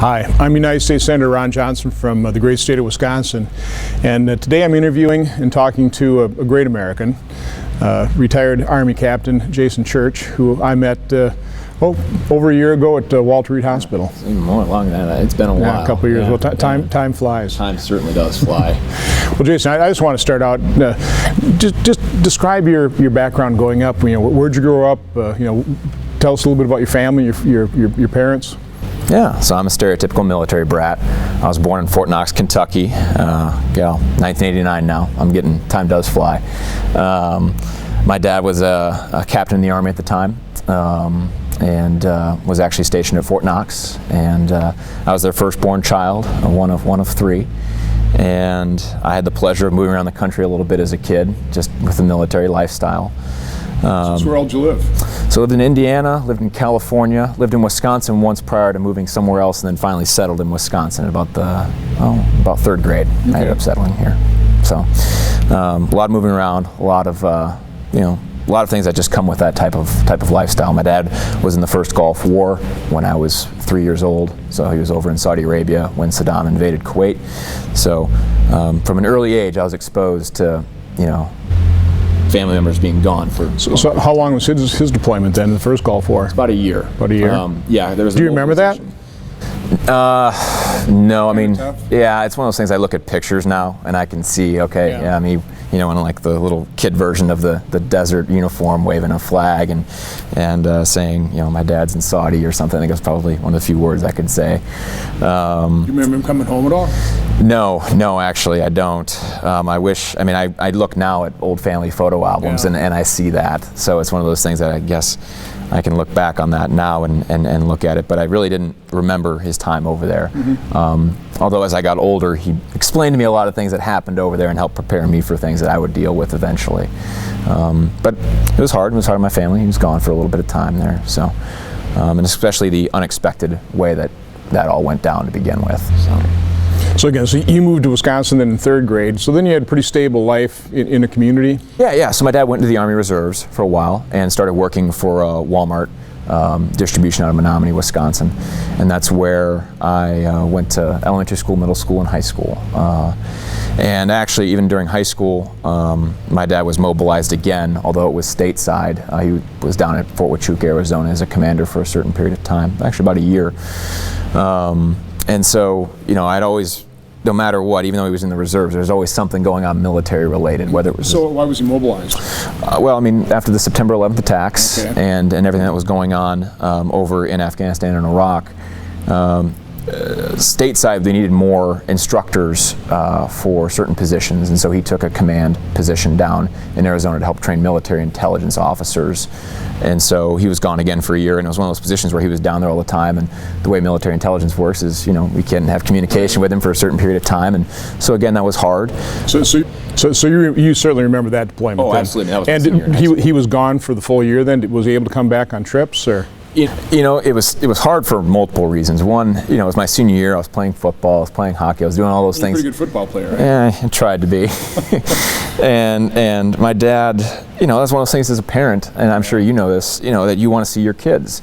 Hi, I'm United States Senator Ron Johnson from the great state of Wisconsin, and today I'm interviewing and talking to a great American, retired Army Captain Jason Church, who I met over a year ago at Walter Reed Hospital. It's even more long than that. It's been a while. A couple of years. Well, time flies. Time certainly does fly. Well, Jason, I just want to start out. Just describe your background growing up. Where'd you grow up? Tell us a little bit about your family, your parents. Yeah, so I'm a stereotypical military brat. I was born in Fort Knox, Kentucky. 1989 now. Time does fly. My dad was a captain in the Army at the time, and was actually stationed at Fort Knox. And I was their firstborn child, one of three. And I had the pleasure of moving around the country a little bit as a kid, just with the military lifestyle. So where else did you live? So I lived in Indiana, lived in California, lived in Wisconsin once prior to moving somewhere else, and then finally settled in Wisconsin about third grade. Okay. I ended up settling here. So a lot of moving around, a lot of things that just come with that type of lifestyle. My dad was in the first Gulf War when I was 3 years old, so he was over in Saudi Arabia when Saddam invaded Kuwait. So from an early age, I was exposed to family members being gone for. So how long was his deployment then in the first Gulf War? It's about a year. About a year. Yeah, there was. Do you remember that? No, I mean, yeah, it's one of those things. I look at pictures now and I can see. Okay, yeah, I mean, in like the little kid version of the desert uniform, waving a flag and saying, my dad's in Saudi or something. I think that's probably one of the few words I could say. Do you remember him coming home at all? No, actually, I don't. I wish. I mean, I look now at old family photo albums and I see that. So it's one of those things that I guess I can look back on that now and look at it, but I really didn't remember his time over there. Mm-hmm. Although as I got older, he explained to me a lot of things that happened over there and helped prepare me for things that I would deal with eventually. But it was hard. It was hard on my family. He was gone for a little bit of time there. So, and especially the unexpected way that all went down to begin with. So again, you moved to Wisconsin then in third grade, so then you had a pretty stable life in a community? Yeah, so my dad went into the Army Reserves for a while and started working for Walmart distribution out of Menominee, Wisconsin. And that's where I went to elementary school, middle school, and high school. And actually, even during high school, my dad was mobilized again, although it was stateside. He was down at Fort Huachuca, Arizona as a commander for a certain period of time, actually about a year. And so, I'd always, no matter what, even though he was in the reserves, there's always something going on military related, whether it was. So why was he mobilized? Well, I mean, after the September 11th attacks and everything that was going on over in Afghanistan and Iraq, stateside they needed more instructors for certain positions, and so he took a command position down in Arizona to help train military intelligence officers. And so he was gone again for a year, and it was one of those positions where he was down there all the time. And the way military intelligence works is, we can't have communication with him for a certain period of time, and so again that was hard. So you certainly remember that deployment? Oh, then. Absolutely. That was and he was gone for the full year then? Was he able to come back on trips or? It was hard for multiple reasons. One, it was my senior year. I was playing football, I was playing hockey, I was doing all those things. You're a pretty good football player, right? Yeah, I tried to be. and my dad, that's one of those things as a parent, and I'm sure you know this, that you want to see your kids,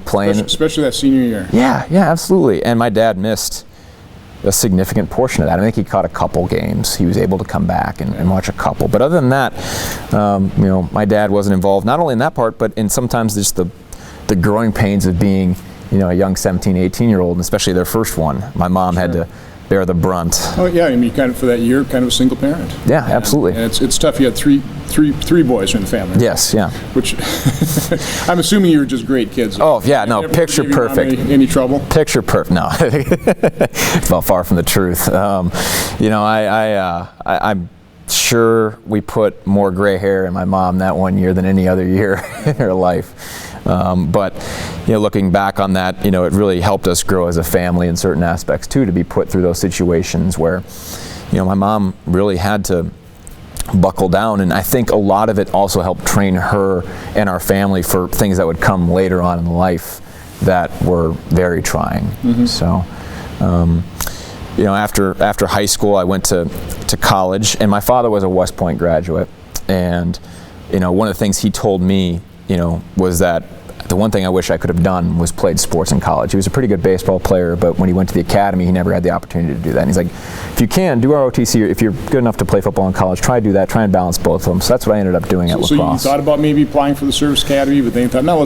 playing. Especially that senior year. Yeah, absolutely. And my dad missed a significant portion of that. I think he caught a couple games. He was able to come back and watch a couple. But other than that, my dad wasn't involved, not only in that part, but in sometimes just the growing pains of being, a young 17, 18-year-old, and especially their first one. My mom had to bear the brunt. Oh yeah, I mean, for that year, kind of a single parent. Yeah, absolutely. And it's tough. You had three boys in the family. Yes, yeah. Which I'm assuming you were just great kids. Oh yeah, no, picture perfect. Any trouble? Picture perfect. No, it's about far from the truth. I'm sure we put more gray hair in my mom that one year than any other year in her life. But looking back on that, it really helped us grow as a family in certain aspects too, to be put through those situations where, my mom really had to buckle down, and I think a lot of it also helped train her and our family for things that would come later on in life that were very trying. Mm-hmm. So, after high school, I went to college, and my father was a West Point graduate, and one of the things he told me, was that the one thing I wish I could have done was played sports in college. He was a pretty good baseball player, but when he went to the academy, he never had the opportunity to do that. And he's like, if you can, do ROTC, or if you're good enough to play football in college, try to do that, try and balance both of them. So that's what I ended up doing at lacrosse. So you thought about maybe applying for the service academy, but then you thought, no,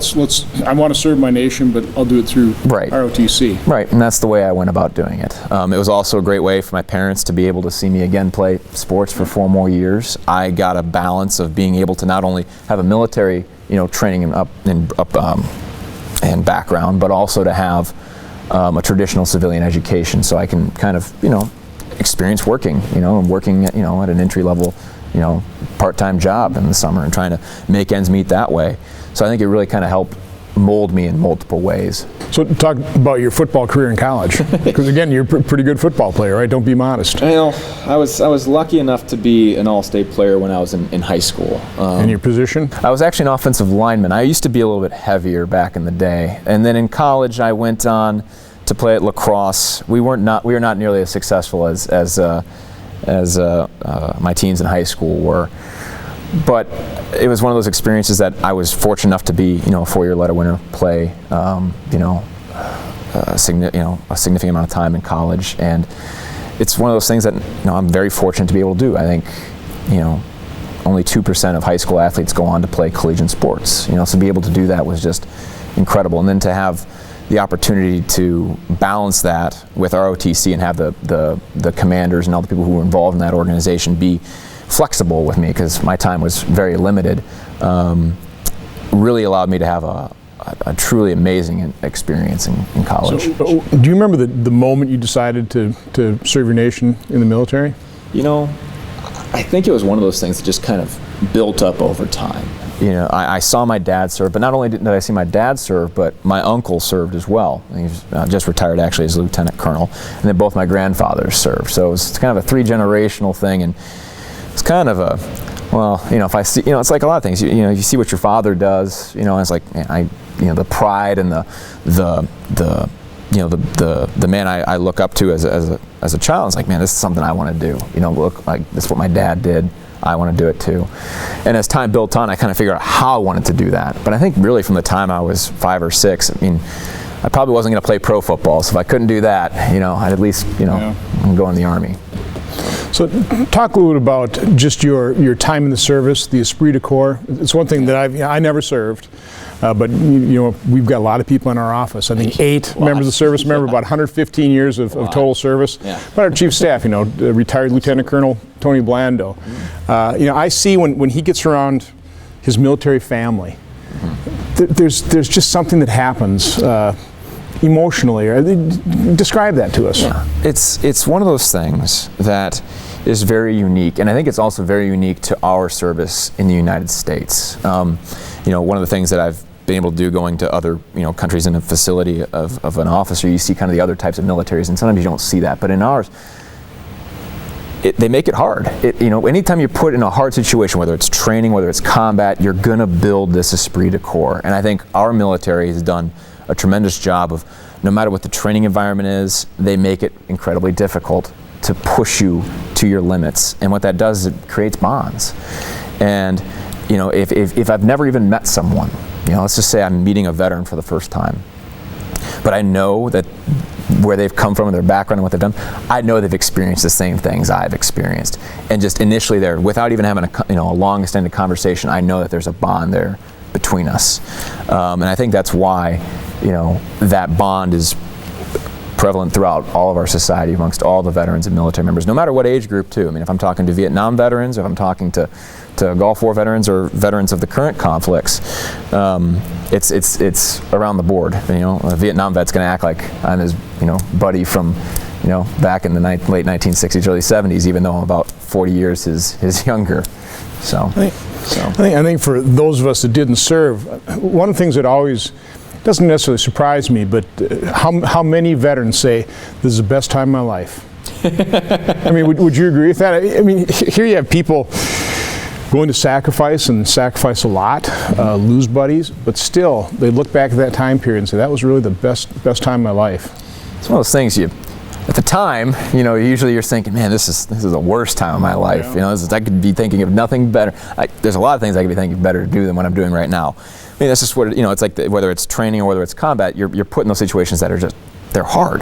I want to serve my nation, but I'll do it through ROTC. Right, and that's the way I went about doing it. It was also a great way for my parents to be able to see me again play sports for 4 more years. I got a balance of being able to not only have a military training and background, but also to have a traditional civilian education, so I can kind of experience working, and working at an entry level, part-time job in the summer and trying to make ends meet that way. So I think it really kind of helped mold me in multiple ways. So talk about your football career in college, because again, you're a pretty good football player, right? Don't be modest. I was lucky enough to be an all-state player when I was in high school. And your position? I was actually an offensive lineman. I used to be a little bit heavier back in the day, and then in college I went on to play at lacrosse. We were not nearly as successful as my teams in high school were. But it was one of those experiences that I was fortunate enough to be, a 4-year letter winner, play, a significant amount of time in college, and it's one of those things that I'm very fortunate to be able to do. I think, only 2% of high school athletes go on to play collegiate sports. So to be able to do that was just incredible, and then to have the opportunity to balance that with ROTC and have the commanders and all the people who were involved in that organization be flexible with me, because my time was very limited, really allowed me to have a truly amazing experience in college. So, do you remember the moment you decided to serve your nation in the military? I think it was one of those things that just kind of built up over time. I saw my dad serve, but not only did I see my dad serve, but my uncle served as well. He's just retired actually as a lieutenant colonel, and then both my grandfathers served. So it was kind of a 3-generational thing, and it's kind of a, if I see, it's like a lot of things. You see what your father does, and it's like, the pride and the man I look up to as a child. It's like, man, this is something I want to do. Look, like this is what my dad did. I want to do it too. And as time built on, I kind of figured out how I wanted to do that. But I think really from the time I was 5 or 6, I probably wasn't going to play pro football. So if I couldn't do that, I'd at least, go in the Army. So talk a little bit about just your time in the service, the esprit de corps. It's one thing that I never served, but we've got a lot of people in our office. I think 8 members of the service, about 115 years of total service. Yeah. But our chief staff, retired Lieutenant Colonel Tony Blando. I see when he gets around his military family, there's just something that happens emotionally. Describe that to us. Yeah. It's one of those things that is very unique, and I think it's also very unique to our service in the United States. One of the things that I've been able to do going to other countries in a facility of an officer, you see kind of the other types of militaries, and sometimes you don't see that, but in ours, they make it hard. Anytime you're put in a hard situation, whether it's training, whether it's combat, you're gonna build this esprit de corps, and I think our military has done a tremendous job of, no matter what the training environment is, they make it incredibly difficult to push you to your limits. And what that does is it creates bonds. And if I've never even met someone, let's just say I'm meeting a veteran for the first time, but I know that where they've come from and their background and what they've done, I know they've experienced the same things I've experienced. And just initially there, without even having a long extended conversation, I know that there's a bond there between us. And I think that's why that bond is prevalent throughout all of our society amongst all the veterans and military members, no matter what age group too. If I'm talking to Vietnam veterans, if I'm talking to Gulf War veterans or veterans of the current conflicts, it's around the board. A Vietnam vet's going to act like I'm his buddy from back in the late 1960s, early 70s, even though I'm about 40 years his younger. So I think for those of us that didn't serve, one of the things that always doesn't necessarily surprise me, but how many veterans say, this is the best time of my life? Would you agree with that? Here you have people going to sacrifice a lot, lose buddies, but still they look back at that time period and say, that was really the best time of my life. It's one of those things at the time, usually you're thinking, man, this is the worst time of my life. I could be thinking of nothing better. There's a lot of things I could be thinking better to do than what I'm doing right now. mean, that's just what it's like. Whether it's training or whether it's combat, you're put in those situations that are just, they're hard.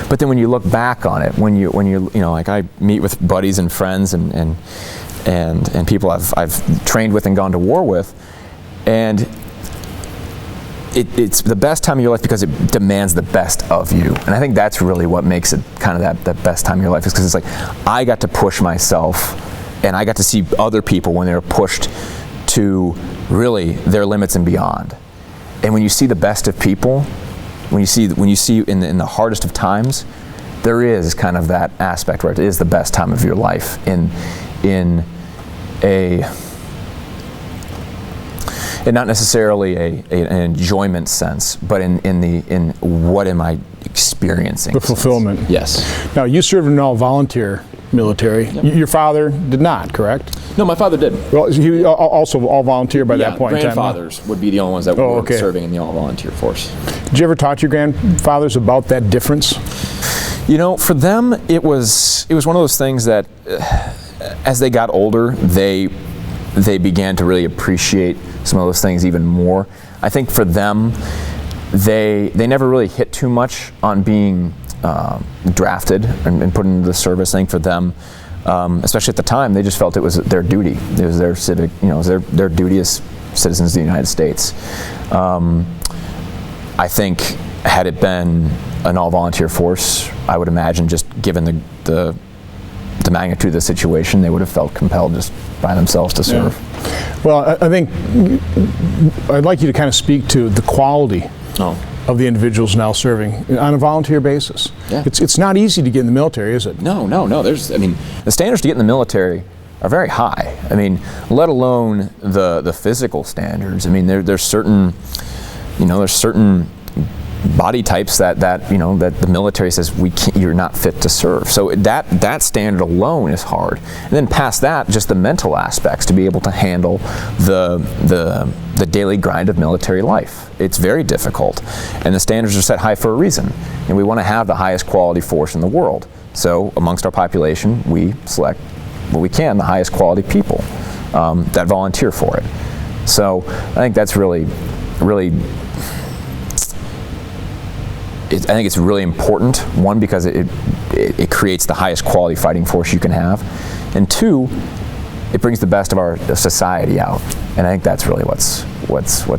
But then when you look back on it, when you like I meet with buddies and friends and people I've trained with and gone to war with, and it's the best time of your life because it demands the best of you. And I think that's really what makes it kind of that best time of your life, is because it's like I got to push myself, and I got to see other people when they were pushed to really their limits and beyond. And when you see the best of people, when you see in the hardest of times, there is kind of that aspect where it is the best time of your life in not necessarily an enjoyment sense, but in what am I experiencing? The fulfillment. Sense. Yes. Now, you served in an all-volunteer military. Yep. Your father did not, correct? No, my father did. Well, he also all-volunteer by that point in time. Grandfathers would be the only ones that were serving in the all-volunteer force. Did you ever talk to your grandfathers about that difference? For them, it was one of those things that as they got older, they began to really appreciate some of those things even more. I think for them, they never really hit too much on being drafted and put into the service. I think for them, especially at the time, they just felt it was their duty. It was their civic, it was their duty as citizens of the United States. I think had it been an all-volunteer force, I would imagine, just given the magnitude of the situation, they would have felt compelled just by themselves to serve. Yeah. Well, I think I'd like you to kind of speak to the quality of the individuals now serving on a volunteer basis. Yeah. It's not easy to get in the military, is it? No. The standards to get in the military are very high. Let alone the physical standards. There's certain body types that the military says you're not fit to serve. So that standard alone is hard. And then past that, just the mental aspects to be able to handle the daily grind of military life. It's very difficult, and the standards are set high for a reason. And we want to have the highest quality force in the world. So amongst our population, we select what we can, the highest quality people that volunteer for it. So I think that's really I think it's really important, one, because it creates the highest quality fighting force you can have, and two, it brings the best of our society out, and I think that's really what's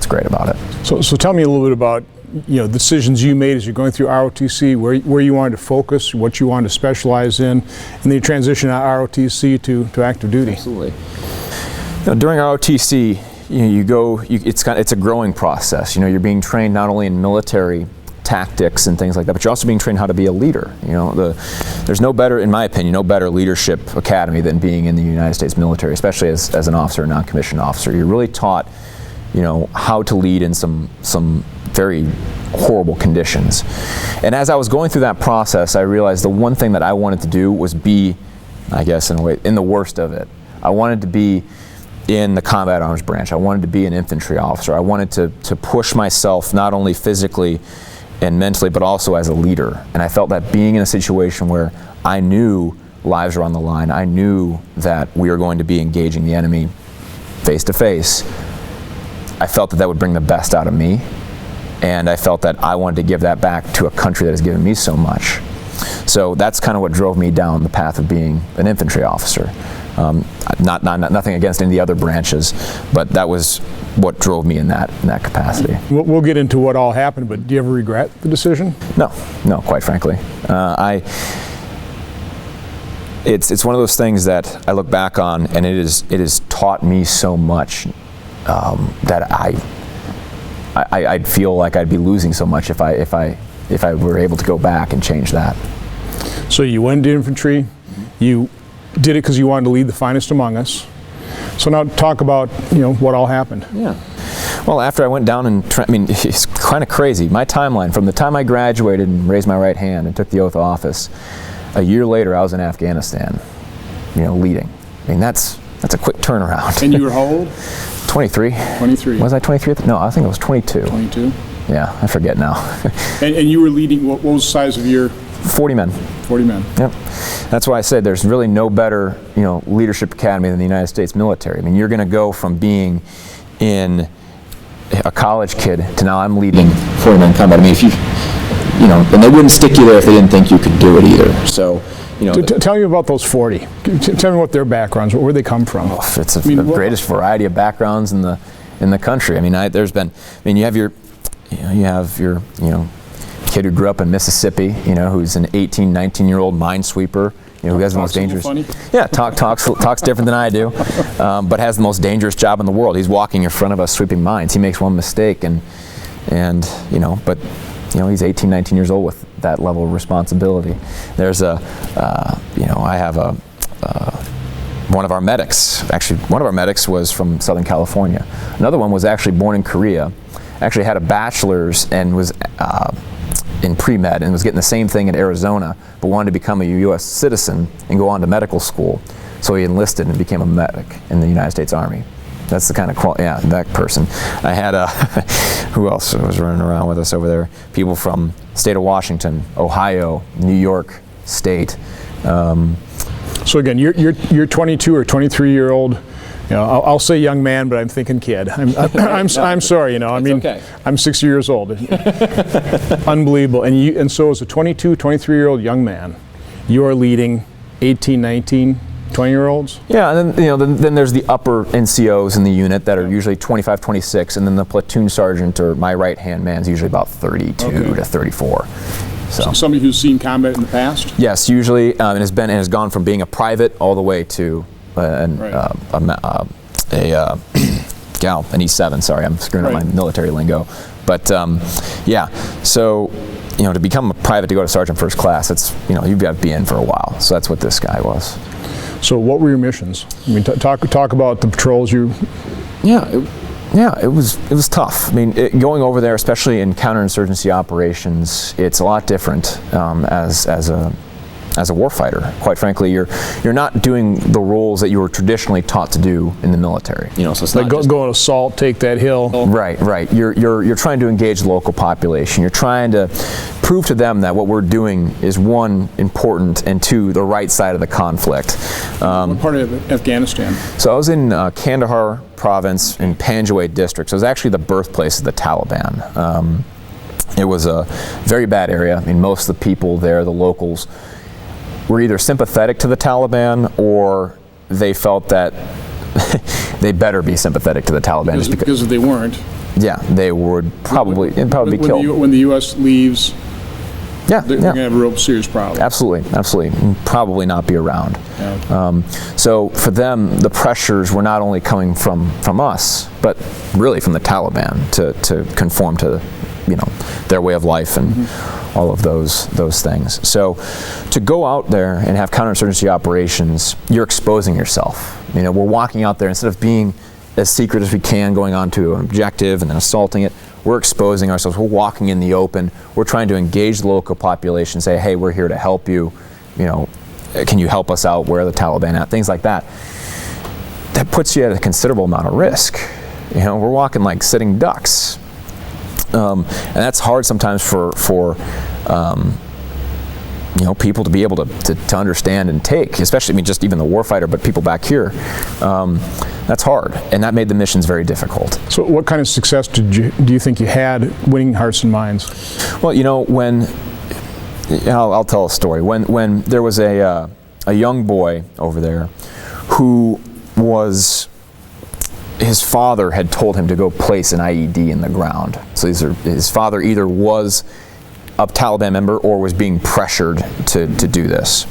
great about it. So tell me a little bit about decisions you made as you're going through ROTC, where you wanted to focus, what you wanted to specialize in, and then you transition out ROTC to active duty. Absolutely. During ROTC, it's a growing process. You're being trained not only in military tactics and things like that, but you're also being trained how to be a leader. There's no better, in my opinion, no better leadership academy than being in the United States military, especially as an officer, a non-commissioned officer. You're really taught, how to lead in some very horrible conditions. And as I was going through that process, I realized the one thing that I wanted to do was be, I guess in a way, in the worst of it. I wanted to be in the combat arms branch. I wanted to be an infantry officer. I wanted to push myself not only physically and mentally, but also as a leader. And I felt that being in a situation where I knew lives were on the line, I knew that we were going to be engaging the enemy face to face, I felt that would bring the best out of me. And I felt that I wanted to give that back to a country that has given me so much. So that's kind of what drove me down the path of being an infantry officer. Nothing against any of the other branches, but that was what drove me in that capacity. We'll get into what all happened, but do you ever regret the decision? No, quite frankly. It's one of those things that I look back on, and it has taught me so much that I'd feel like I'd be losing so much if I were able to go back and change that. So you went into infantry, you did it because you wanted to lead the finest among us. So now talk about what all happened. Yeah. Well, after I went down and it's kind of crazy. My timeline from the time I graduated and raised my right hand and took the oath of office, a year later I was in Afghanistan, leading. That's a quick turnaround. And you were how old? 23. 23. Was I 23? No, I think I was 22. 22. Yeah, I forget now. and you were leading. What was the size of your? 40 men. 40 men. Yep. That's why I said there's really no better, leadership academy than the United States military. You're going to go from being in a college kid to now I'm leading 40-man combat. I mean, if and they wouldn't stick you there if they didn't think you could do it either. So, tell me about those 40. Tell me what their backgrounds, where they come from. Oh, it's the greatest variety of backgrounds in the country. I mean, you have your kid who grew up in Mississippi, who's an 18, 19-year-old minesweeper, who has the most dangerous. Funny. Yeah, talks different than I do, but has the most dangerous job in the world. He's walking in front of us sweeping mines. He makes one mistake, but he's 18, 19 years old with that level of responsibility. There's I have one of our medics. Actually, one of our medics was from Southern California. Another one was actually born in Korea. Actually had a bachelor's and was in pre-med and was getting the same thing in Arizona, but wanted to become a U.S. citizen and go on to medical school. So he enlisted and became a medic in the United States Army. That's the kind of that person. I had who else was running around with us over there? People from the state of Washington, Ohio, New York State. So again, you're 22 or 23-year-old. I'll say young man, but I'm thinking kid. I'm sorry. Okay. I'm 60 years old. Unbelievable. And so as a 22, 23-year-old young man, you are leading 18, 19, 20-year-olds? Yeah, and then there's the upper NCOs in the unit that are usually 25, 26, and then the platoon sergeant or my right-hand man is usually about 32 to 34. So somebody who's seen combat in the past? Yes, usually, and has gone from being a private all the way to an E7. Sorry, I'm screwing up my military lingo, but so. To become a private to go to sergeant first class, it's you've got to be in for a while. So that's what this guy was. So what were your missions? I mean, talk about the patrols you. It was tough. I mean, going over there, especially in counterinsurgency operations, it's a lot different as a warfighter. Quite frankly, you're not doing the roles that you were traditionally taught to do in the military. So it's like go and assault, take that hill. Right. You're trying to engage the local population. You're trying to prove to them that what we're doing is, one, important, and two, the right side of the conflict. What part of Afghanistan? So I was in Kandahar province in Panjwai district. So it was actually the birthplace of the Taliban. It was a very bad area. I mean, most of the people there, the locals, were either sympathetic to the Taliban or they felt that they better be sympathetic to the Taliban. Because if they weren't. Yeah, they would probably be killed. When the U.S. leaves, they're going to have a real serious problem. Absolutely. Probably not be around. Yeah. So for them, the pressures were not only coming from us, but really from the Taliban to conform to their way of life and all of those things. So to go out there and have counterinsurgency operations, you're exposing yourself. We're walking out there, instead of being as secret as we can, going on to an objective and then assaulting it, we're exposing ourselves. We're walking in the open. We're trying to engage the local population, say, hey, we're here to help you. Can you help us out? Where are the Taliban at? Things like that. That puts you at a considerable amount of risk. We're walking like sitting ducks. And that's hard sometimes for people to be able to understand and take, especially, just even the warfighter, but people back here. That's hard, and that made the missions very difficult. So what kind of success do you think you had winning hearts and minds? Well, when I'll tell a story. When there was a young boy over there who was, his father had told him to go place an IED in the ground. So his father either was a Taliban member or was being pressured to do this.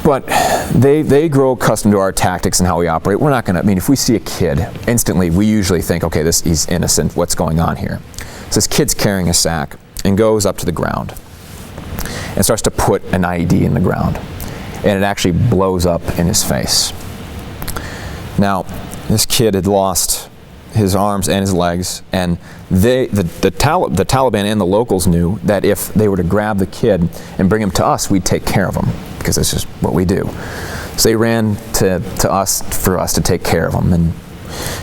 But they grow accustomed to our tactics and how we operate. We're not going to, if we see a kid, instantly we usually think, okay, he's innocent, what's going on here? So this kid's carrying a sack and goes up to the ground and starts to put an IED in the ground. And it actually blows up in his face. Now, this kid had lost his arms and his legs, and the Taliban and the locals knew that if they were to grab the kid and bring him to us, we'd take care of him, because that's just what we do. So they ran to us for us to take care of him, and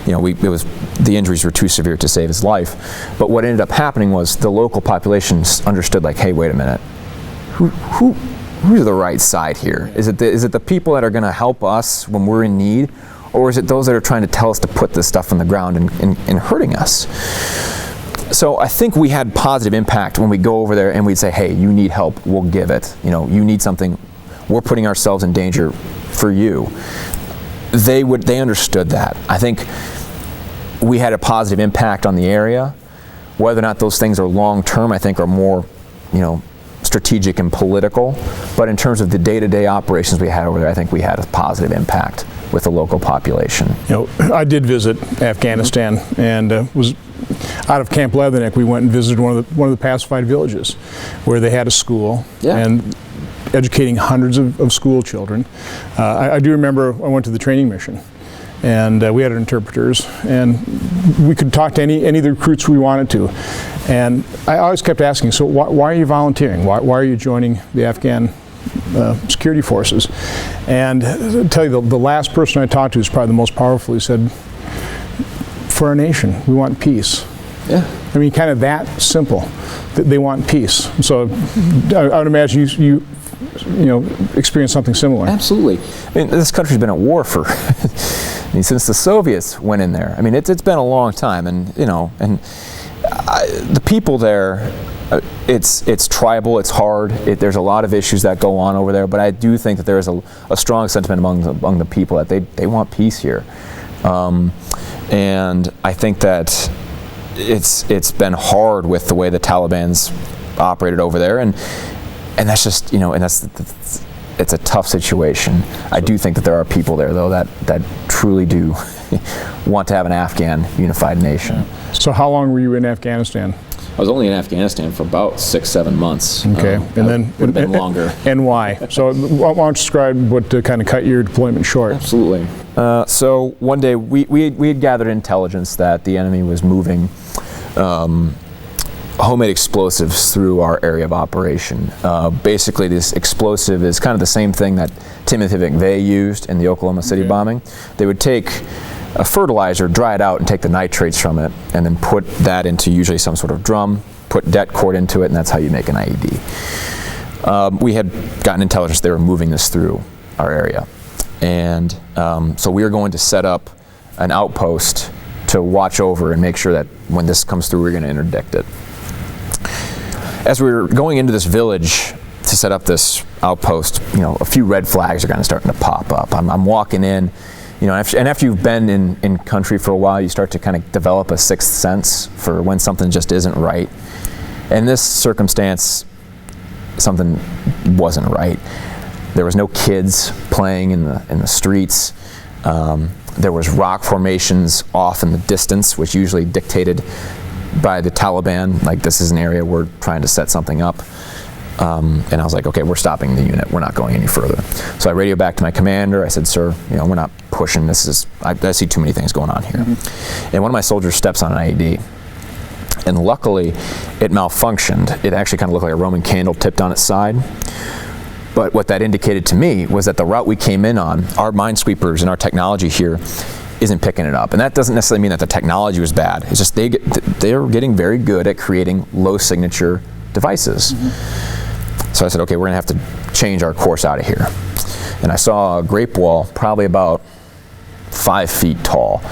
the injuries were too severe to save his life. But what ended up happening was the local population understood, like, hey, wait a minute, who's the right side here? Is it the people that are going to help us when we're in need, or is it those that are trying to tell us to put this stuff on the ground and hurting us? So I think we had positive impact when we go over there and we'd say, hey, you need help, we'll give it. You know, you need something, we're putting ourselves in danger for you. They understood that. I think we had a positive impact on the area. Whether or not those things are long-term, I think are more, you know, strategic and political. But in terms of the day-to-day operations we had over there, I think we had a positive impact with the local population. You know, I did visit Afghanistan and was out of Camp Leatherneck. We went and visited one of the pacified villages where they had a school and educating hundreds of school children. I do remember I went to the training mission, and we had interpreters, and we could talk to any of the recruits we wanted to. And I always kept asking, so why are you volunteering? Why are you joining the Afghan security forces? And I'll tell you, the last person I talked to is probably the most powerful. He said, for our nation, we want peace. Yeah. I mean, kind of that simple. They want peace. So I would imagine you experience something similar. Absolutely. I mean, this country's been at war for, I mean, since the Soviets went in there. I mean, it's been a long time, and you know, the people there, it's tribal, it's hard. There's a lot of issues that go on over there, but I do think that there is a strong sentiment among the people that they want peace here, and I think that it's been hard with the way the Taliban's operated over there, and that's just, you know, and it's a tough situation. I do think that there are people there, though, that truly do want to have an Afghan unified nation. So how long were you in Afghanistan? I was only in Afghanistan for about 6-7 months. Okay, and then would have been longer. And why? So why don't you describe what kind of cut your deployment short? Absolutely. So one day we had gathered intelligence that the enemy was moving homemade explosives through our area of operation. Basically, this explosive is kind of the same thing that Timothy McVeigh used in the Oklahoma City bombing. They would take a fertilizer, dry it out, and take the nitrates from it, and then put that into usually some sort of drum, put det cord into it, and that's how you make an IED. We had gotten intelligence they were moving this through our area. And so we were going to set up an outpost to watch over and make sure that when this comes through, we're going to interdict it. As we were going into this village to set up this outpost, you know, a few red flags are kind of starting to pop up. I'm walking in, you know, and after you've been in country for a while, you start to kind of develop a sixth sense for when something just isn't right. In this circumstance, something wasn't right. There was no kids playing in the streets. There was rock formations off in the distance, which usually dictated by the Taliban, like this is an area we're trying to set something up. And I was like, okay, we're stopping the unit. We're not going any further. So I radioed back to my commander. I said, sir, you know, we're not pushing. I see too many things going on here. And one of my soldiers steps on an IED. And luckily, it malfunctioned. It actually kind of looked like a Roman candle tipped on its side. But what that indicated to me was that the route we came in on, our minesweepers and our technology here isn't picking it up. And that doesn't necessarily mean that the technology was bad. It's just they're getting very good at creating low signature devices. So I said, okay, we're gonna have to change our course out of here. And I saw a grape wall probably about 5 feet tall.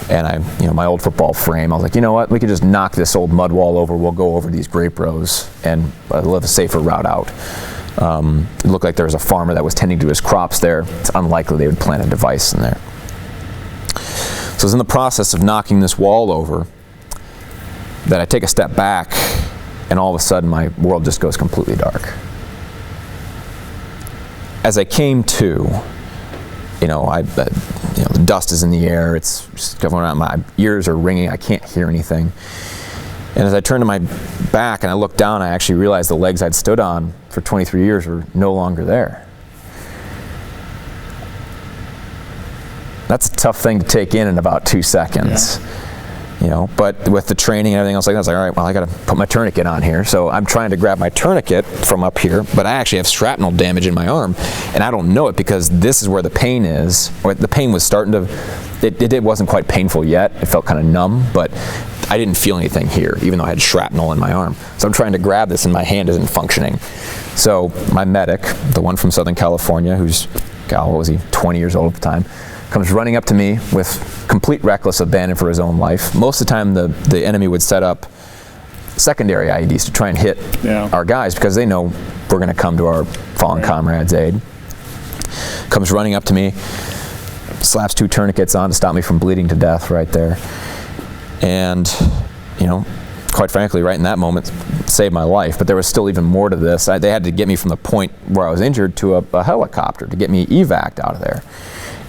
And my old football frame, I was like, you know what, we could just knock this old mud wall over, we'll go over these grape rows and live a safer route out. It looked like there was a farmer that was tending to his crops there. It's unlikely they would plant a device in there. So I was in the process of knocking this wall over that I take a step back and all of a sudden my world just goes completely dark. As I came to, the dust is in the air, it's just going around, my ears are ringing, I can't hear anything. And as I turned to my back and I looked down, I actually realized the legs I'd stood on for 23 years were no longer there. That's a tough thing to take in about 2 seconds. Yeah. But with the training and everything else like that, I was like, all right, well, I got to put my tourniquet on here. So I'm trying to grab my tourniquet from up here, but I actually have shrapnel damage in my arm, and I don't know it because this is where the pain is. Or the pain was starting to, it wasn't quite painful yet. It felt kind of numb, but I didn't feel anything here, even though I had shrapnel in my arm. So I'm trying to grab this and my hand isn't functioning. So my medic, the one from Southern California, who's, 20 years old at the time, comes running up to me with complete reckless abandon for his own life. Most of the time the enemy would set up secondary IEDs to try and hit our guys because they know we're going to come to our fallen comrades' aid. Comes running up to me, slaps 2 tourniquets on to stop me from bleeding to death right there. And, you know, quite frankly, right in that moment, saved my life. But there was still even more to this. They had to get me from the point where I was injured to a helicopter to get me evac'd out of there.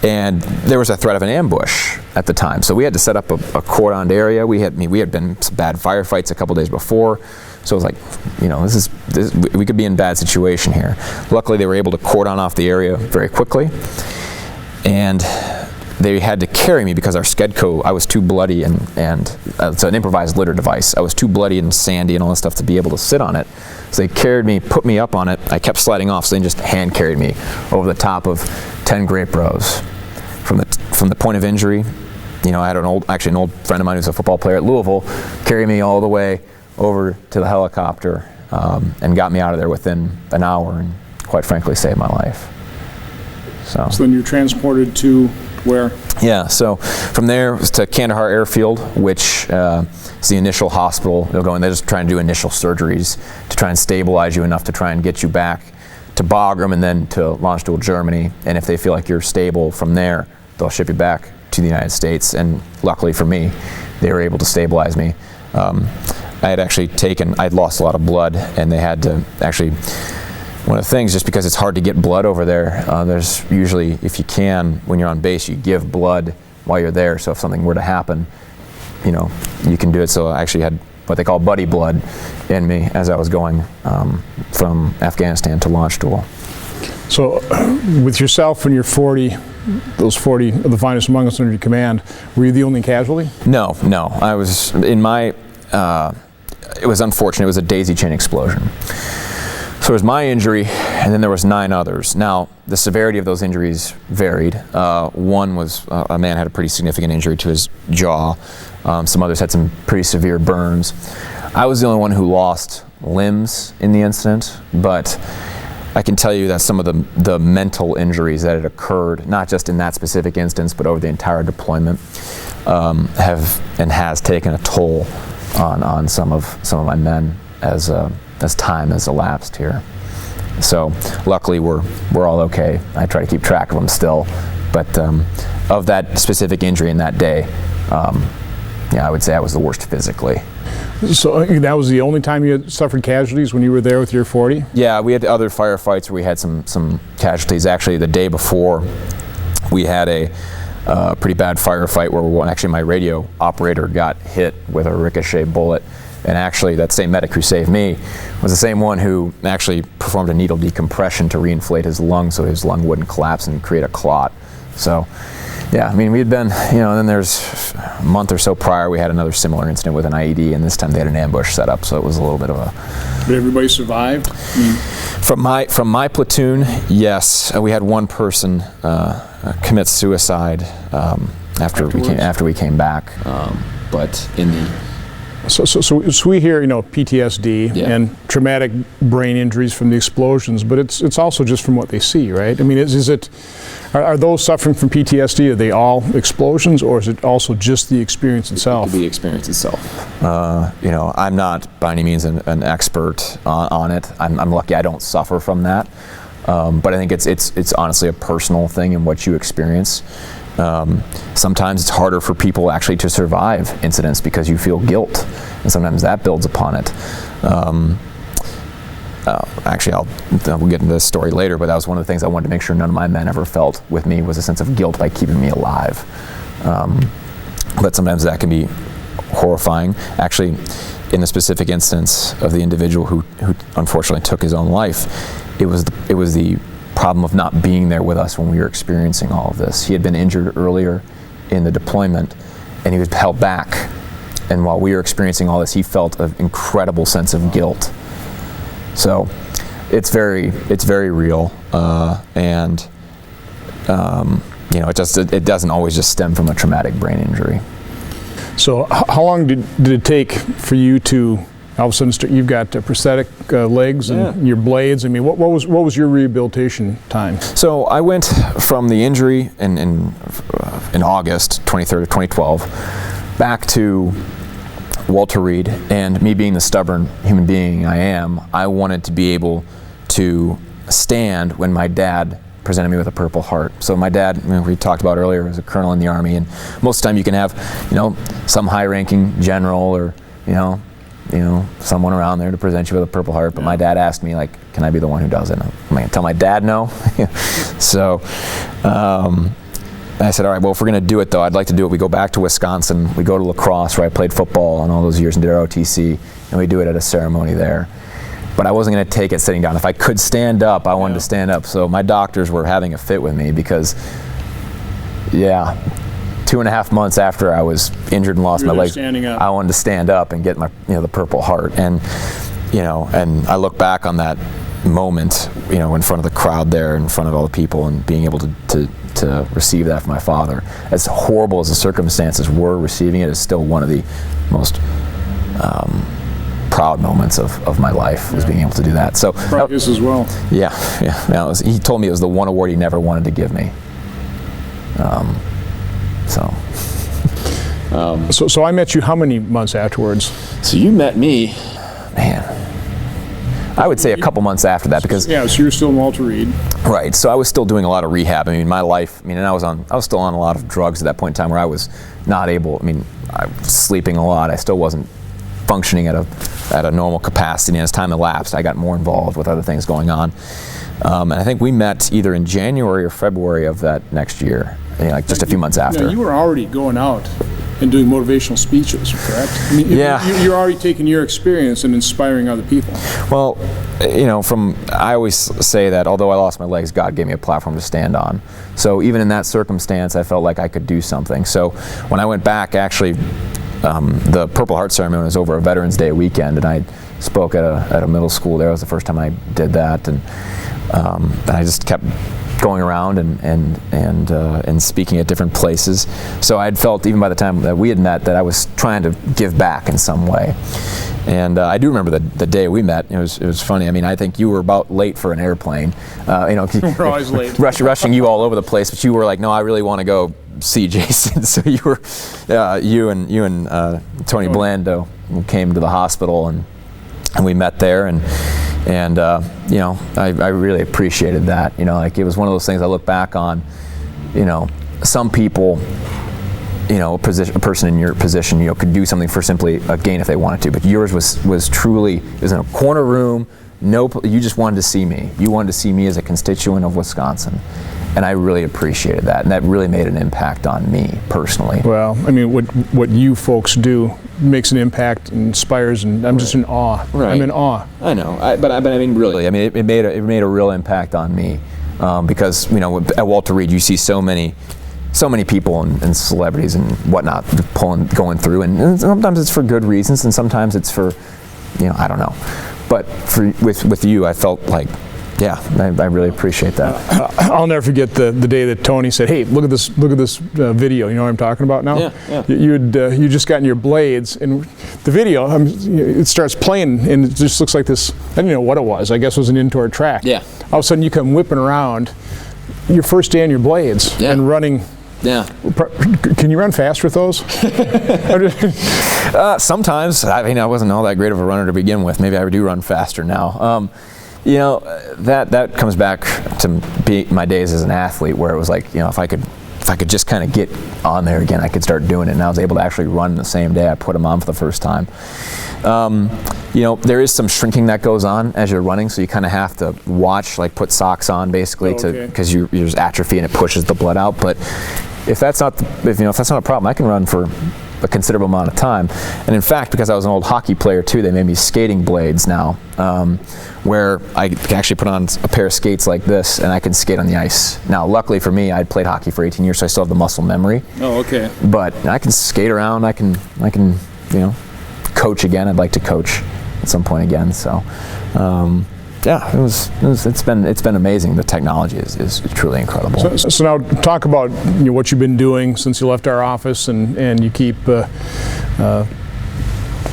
And there was a threat of an ambush at the time. So we had to set up a cordoned area. We had been some bad firefights a couple days before. So it was like, you know, we could be in a bad situation here. Luckily, they were able to cordon off the area very quickly. And they had to carry me because our Skedco, I was too bloody and it's an improvised litter device. I was too bloody and sandy and all that stuff to be able to sit on it. So they carried me, put me up on it. I kept sliding off, so they just hand carried me over the top of 10 grape rows. From the point of injury, you know, I had an old friend of mine who's a football player at Louisville, carried me all the way over to the helicopter and got me out of there within an hour and quite frankly saved my life. So then you're transported to where? Yeah, so from there to Kandahar Airfield, which is the initial hospital. They'll go in, they're just trying to do initial surgeries to try and stabilize you enough to try and get you back to Bagram and then to Landstuhl, Germany. And if they feel like you're stable from there, they'll ship you back to the United States. And luckily for me, they were able to stabilize me. I'd lost a lot of blood, and they had to actually, one of the things, just because it's hard to get blood over there, there's usually, if you can, when you're on base, you give blood while you're there. So if something were to happen, you know, you can do it. So I actually had what they call buddy blood in me as I was going from Afghanistan to Landstuhl. So with yourself and your 40, those 40 of the finest among us under your command, were you the only casualty? No. I was in my, it was unfortunate. It was a daisy chain explosion. So it was my injury, and then there was 9 others. Now, the severity of those injuries varied. One was a man had a pretty significant injury to his jaw. Some others had some pretty severe burns. I was the only one who lost limbs in the incident, but I can tell you that some of the mental injuries that had occurred, not just in that specific instance, but over the entire deployment, has taken a toll on some of my men as time has elapsed here. So luckily we're all okay. I try to keep track of them still, but of that specific injury in that day, I would say I was the worst physically. So that was the only time you had suffered casualties, when you were there with your 40? Yeah, we had other firefights where we had some casualties. Actually, the day before, we had a pretty bad firefight where my radio operator got hit with a ricochet bullet. And actually, that same medic who saved me was the same one who actually performed a needle decompression to reinflate his lung so his lung wouldn't collapse and create a clot. So, yeah, I mean, we had been, you know, and then there's a month or so prior, we had another similar incident with an IED, and this time they had an ambush set up, so it was a little bit of a... Did everybody survive? From my platoon, yes. We had one person commit suicide after we came back, but in the... So we hear, you know, PTSD and traumatic brain injuries from the explosions, but it's also just from what they see, right? I mean, are those suffering from PTSD, are they all explosions, or is it also just the experience itself? It could be the experience itself. You know, I'm not by any means an expert on it. I'm lucky I don't suffer from that, but I think it's honestly a personal thing in what you experience. Sometimes it's harder for people actually to survive incidents because you feel guilt, and sometimes that builds upon it. Actually, we'll get into this story later, but that was one of the things I wanted to make sure none of my men ever felt with me, was a sense of guilt by keeping me alive. But sometimes that can be horrifying. Actually, in the specific instance of the individual who unfortunately took his own life, it was the problem of not being there with us when we were experiencing all of this. He had been injured earlier in the deployment, and he was held back. And while we were experiencing all this, he felt an incredible sense of guilt. So it's very real, and you know, it doesn't always just stem from a traumatic brain injury. So how long did it take for you to All of a sudden, you've got prosthetic legs and your blades. I mean, what was your rehabilitation time? So I went from the injury in August 23rd of 2012 back to Walter Reed, and me being the stubborn human being I am, I wanted to be able to stand when my dad presented me with a Purple Heart. So my dad, we talked about earlier, was a colonel in the Army, and most of the time you can have, some high-ranking general or, someone around there to present you with a Purple Heart. But my dad asked me, like, can I be the one who does it? I'm going to tell my dad no. So I said, all right, well, if we're going to do it, though, I'd like to do it. We go back to Wisconsin. We go to La Crosse, where I played football and all those years and did our OTC, and we do it at a ceremony there. But I wasn't going to take it sitting down. If I could stand up, I wanted to stand up. So my doctors were having a fit with me because, 2.5 months after I was injured and lost my legs, I wanted to stand up and get my, the Purple Heart. And, and I look back on that moment, in front of the crowd there, in front of all the people, and being able to receive that from my father. As horrible as the circumstances were, receiving it is still one of the most proud moments of my life, was being able to do that. So practice as well. He told me it was the one award he never wanted to give me. So I met you how many months afterwards? So you met me, man, I would say a couple months after that, because so you were still in Walter Reed. Right. So I was still doing a lot of rehab. I mean, my life. And I was still on a lot of drugs at that point in time, where I was not able. I was sleeping a lot. I still wasn't functioning at a normal capacity. And as time elapsed, I got more involved with other things going on. And I think we met either in January or February of that next year, just a few months after. Now, you were already going out and doing motivational speeches, correct? You're already taking your experience and inspiring other people. Well, I always say that although I lost my legs, God gave me a platform to stand on. So even in that circumstance, I felt like I could do something. So when I went back, actually, the Purple Heart ceremony was over a Veterans Day weekend, and I spoke at a middle school there. It was the first time I did that, and I just kept going around and speaking at different places. So I had felt, even by the time that we had met, that I was trying to give back in some way. And I do remember the day we met. It was funny. I think you were about late for an airplane. We're always late. rushing you all over the place, but you were like, no, I really want to go see Jason. So you were, you and Tony Blando came to the hospital, and we met there, and I really appreciated that. It was one of those things I look back on. Some people, a person in your position, could do something for simply a gain if they wanted to, but yours was truly, it was in a corner room. You just wanted to see me. You wanted to see me as a constituent of Wisconsin. And I really appreciated that, and that really made an impact on me personally. Well, what you folks do makes an impact, inspires, and I'm just in awe. Right. I'm in awe. I know, but really, it made a real impact on me, because at Walter Reed you see so many people and celebrities and whatnot going through, and sometimes it's for good reasons, and sometimes it's for, I don't know. But with you, I felt like, I really appreciate that. I'll never forget the day that Tony said, "Hey, look at this video." You know what I'm talking about now? Yeah. You just gotten your blades, and the video, it starts playing, and it just looks like this. I didn't know what it was. I guess it was an indoor track. Yeah. All of a sudden, you come whipping around, your first day on your blades, and running. Yeah. Can you run fast with those? Sometimes. I wasn't all that great of a runner to begin with. Maybe I do run faster now. That comes back to my days as an athlete, where it was like, if I could just kind of get on there again, I could start doing it. And I was able to actually run the same day I put them on for the first time. There is some shrinking that goes on as you're running, so you kind of have to watch, like put socks on basically, because there's atrophy and it pushes the blood out. But if that's not a problem, I can run for a considerable amount of time. And in fact, because I was an old hockey player too, they made me skating blades now, where I can actually put on a pair of skates like this, and I can skate on the ice. Now, luckily for me, I'd played hockey for 18 years, so I still have the muscle memory. Oh, okay. But I can skate around. I can coach again. I'd like to coach at some point again. So, it's been amazing. The technology is truly incredible. So now talk about what you've been doing since you left our office, and you keep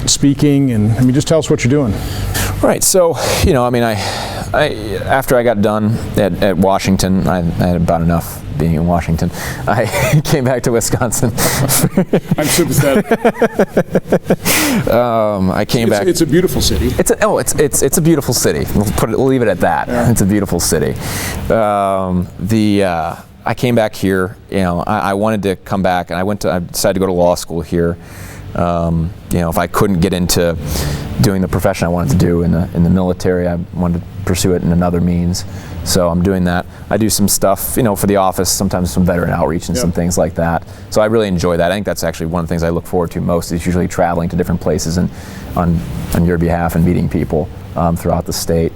speaking, and I mean, just tell us what you're doing. Right. So, you know, I mean, I after I got done at Washington, I had about enough being in Washington. I came back to Wisconsin. I'm sympathetic. I came back. It's a beautiful city. It's a beautiful city. We'll leave it at that. Yeah. It's a beautiful city. I came back here. You know, I wanted to come back, and I decided to go to law school here. You know, if I couldn't get into doing the profession I wanted to do in the military, I wanted to pursue it in another means. So I'm doing that. I do some stuff, you know, for the office, sometimes some veteran outreach and some things like that. So I really enjoy that. I think that's actually one of the things I look forward to most, is usually traveling to different places and on your behalf and meeting people throughout the state.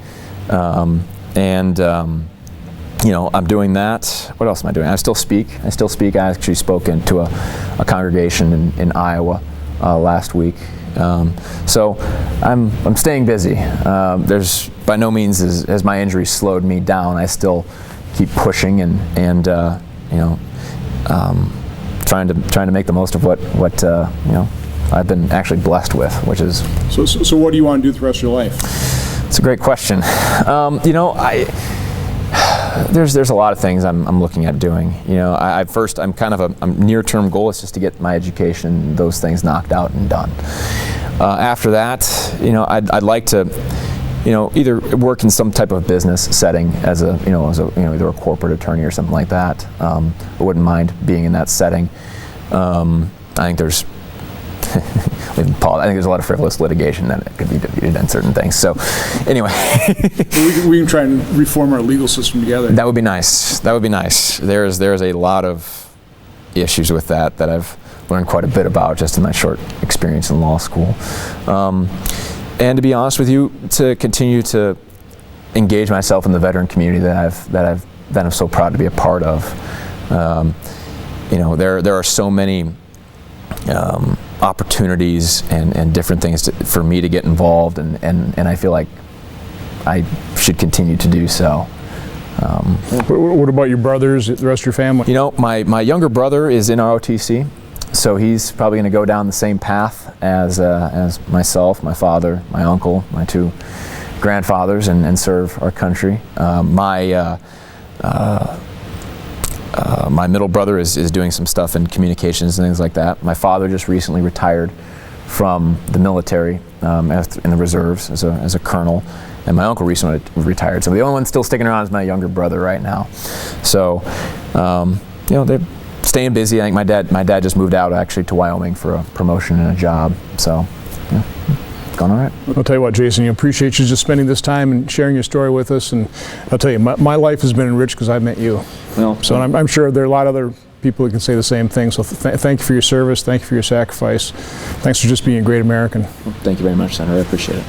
You know, I'm doing that. What else am I doing? I still speak. I actually spoke to a congregation in Iowa last week. So I'm staying busy. There's by no means has my injury slowed me down. I still keep pushing and you know, trying to make the most of what you know, I've been actually blessed with, which is. So what do you want to do the rest of your life? It's a great question. You know, there's a lot of things I'm looking at doing. You know, I'm kind of a near-term goal is just to get my education, those things knocked out and done. After that, you know, I'd like to, you know, either work in some type of business setting as a either a corporate attorney or something like that. I wouldn't mind being in that setting. I think there's I think there's a lot of frivolous litigation that could be defeated in certain things. So, anyway, we can try and reform our legal system together. That would be nice. That would be nice. There's a lot of issues with that I've learned quite a bit about just in my short experience in law school. And to be honest with you, to continue to engage myself in the veteran community that I'm so proud to be a part of. You know, there are so many opportunities and different things for me to get involved, and I feel like I should continue to do so. What about your brothers, the rest of your family? You know, my younger brother is in ROTC, so he's probably going to go down the same path as myself, my father, my uncle, my two grandfathers, and serve our country. My middle brother is doing some stuff in communications and things like that. My father just recently retired from the military in the reserves as a colonel, and my uncle recently retired. So the only one still sticking around is my younger brother right now. So you know, they're staying busy. I think my dad just moved out actually to Wyoming for a promotion and a job. So yeah, going all right. I'll tell you what, Jason, I appreciate you just spending this time and sharing your story with us. And I'll tell you, my life has been enriched because I've met you. Well, so I'm sure there are a lot of other people who can say the same thing. So thank you for your service. Thank you for your sacrifice. Thanks for just being a great American. Thank you very much, Senator. I appreciate it.